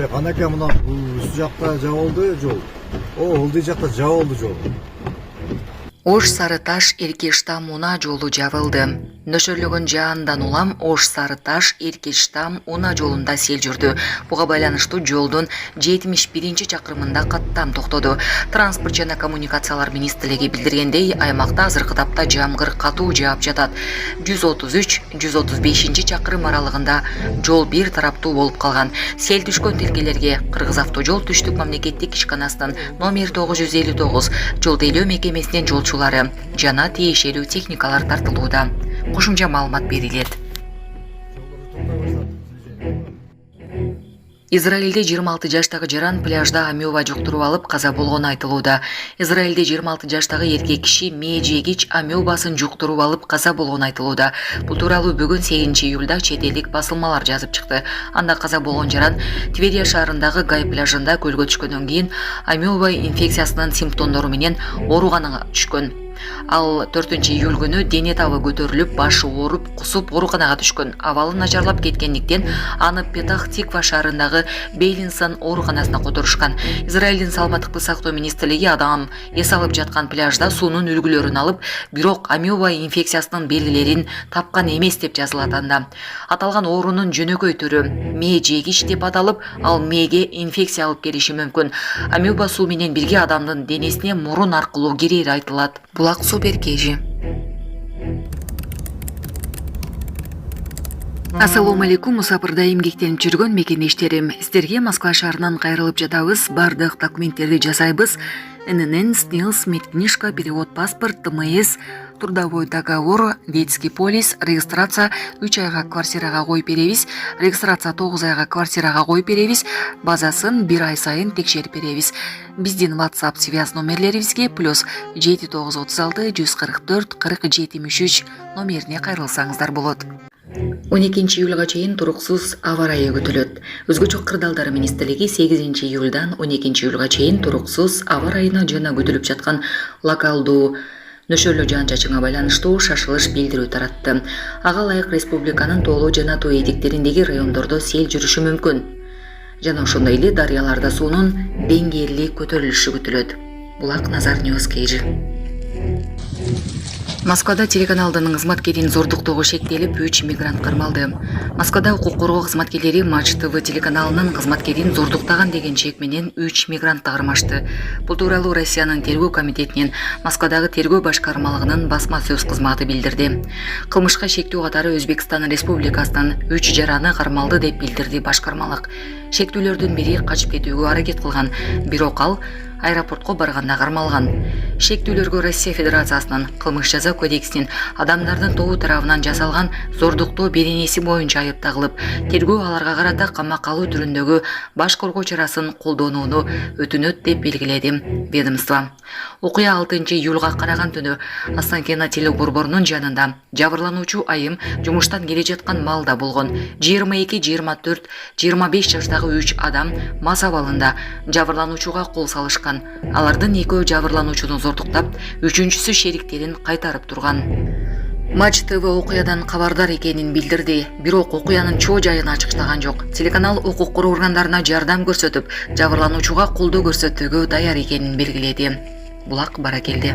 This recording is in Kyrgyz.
Канеке мына үстү жакта жабылды жол. Ылдый жакта жабылды жол. Ош Сарыташ Эркештам уна жолу жабылды. Нөшөрлөгөн жаандан улам Ош Сарыташ Эркештам уна жолунда сел жүрдү. Буга байланыштуу жолдун 71 чакырымында каттам токтоду. Транспорт жана коммуникациялар министрлиги билдиргендей, аймакта азыркы тапта жамгыр катуу жаап жатат. 133-135 чакырым аралыгында жол бир тараптуу болуп калган. Сел түшкөн тилкелерге Кыргыз автожол түштүк мамлекеттик ишканасынын номер 959 жол тейлөө мекемесинин жолчулары жана тиешелүү техникалар тартылууда. Кошумча маалымат берилет. Израилде 26 жаштагы жаран пляжда амеба жуктуруп алып каза болгону айтылууда. Израилде 26 жаштагы эркек киши мээ жегич амебасын жуктуруп алып каза болгону айтылууда. Бул тууралуу бүгүн 8 июлда чет элдик басылмалар жазып чыкты. Анда каза болгон жаран Тверия шаарындагы Гай пляжында көлгө түшкөндөн кийин амеба инфекциясынын симптомдору менен ооруканага түшкөн. Ал 4 июль күнү дене табы көтөрүлүп, башы ооруп, кусуп ооруканага түшкөн. Абалы начарлап кеткендиктен аны Петах Тиква шаарындагы Бейлинсон ооруканасына которушкан. Израилдин саламаттыкты сактоо министрлиги адам эс алып жаткан пляжда суунун үлгүлөрүн алып, бирок амеба инфекциясынын белгилерин тапкан эмес деп жазылат анда. Аталган оорунун жөнөкөй түрү мээ жегич деп аталып, ал мээге инфекция алып келиши мүмкүн. Амеба суу менен бирге адамдын денесине мурун аркылуу кирери айтылат. Булак супер кежи. Ассаламу алейкум, мусапырда эмгектенип жүргөн мекендештерим. Сиздерге Москва шаарынан кайрылып жатабыз. Бардык документтерди жасайбыз. ННН, СНИЛС, медкнижка, перевод, паспорт, ТМС, трудовой договор, детский полис, регистрация 3 айга квартирага коюп беребиз, регистрация 9 айга квартирага коюп беребиз, базасын 1 ай сайын текшерип беребиз. Биздин WhatsApp связь номерлерибизге +7 936 144 40 73 номерине кайрылсаңыздар болот. 12 июлга чейин туруксуз аба ырайы күтүлөт. Өзгөчө кырдаалдар министрлиги 8 июлдан 12 июлга чейин туруксуз аба ырайына жана күтүлүп жаткан локалдуу нөшөрлүү жаан-чачынга байланыштуу шашылыш билдирүү таратты. Ага ылайык республиканын тоолуу жана тоо этектериндеги райондордо сел жүрүшү мүмкүн. Жана ошондой эле дарыяларда суунун деңгээли көтөрүлүшү күтүлөт. Булак Назар Ньюс Кейжи. Москвада телеканалдын кызматкерин зордуктоого шектелип 3 мигрант кармалды. Москвада укук коргоо кызматкерлери Матч ТВ телеканалынын кызматкерин зордуктаган деген чек менен 3 мигрантты кармашты. Бул тууралуу Россиянын тергөө комитетинин Москвадагы тергөө башкармалыгынын басма сөз кызматы билдирди. Кылмышка шектүү катары Өзбекстан Республикасынын 3 жараны кармалды деп билдирди башкармалык. Шектүүлөрдүн бири качып кетүүгө аракет кылган, бирок ал аэропортко барганда кармалган. Шектүүлөргө Россия Федерациясынын кылмыш жаза кодексинин адамдардын тобу тарабынан жасалган зордуктоо беренеси боюнча айып тагылып, тергөө аларга карата камакка алуу түрүндөгү баш коргоо чарасын колдонууну өтүнөт деп белгиледи ведомство. Окуя 6 июлга караган түнү Останкино телеборборунун жанында жабырлануучу айым жумуштан келе жаткан малда болгон. 22, 24, 25 жаштагы 3 адам мас абалында жабырлануучуга кол салышкан. Алардын экөө жабырлануучуну зордуктап, үчүнчүсү шериктерин кайтарып турган. Матч ТВ окуядан кабардар экенин билдирди, бирок окуянын чоо жайын ачыктаган жок. Телеканал укук коргоо органдарына жардам көрсөтүп, жабырлануучуга колдоо көрсөтүүгө даяр экенин белгиледи. Булак Баракелди.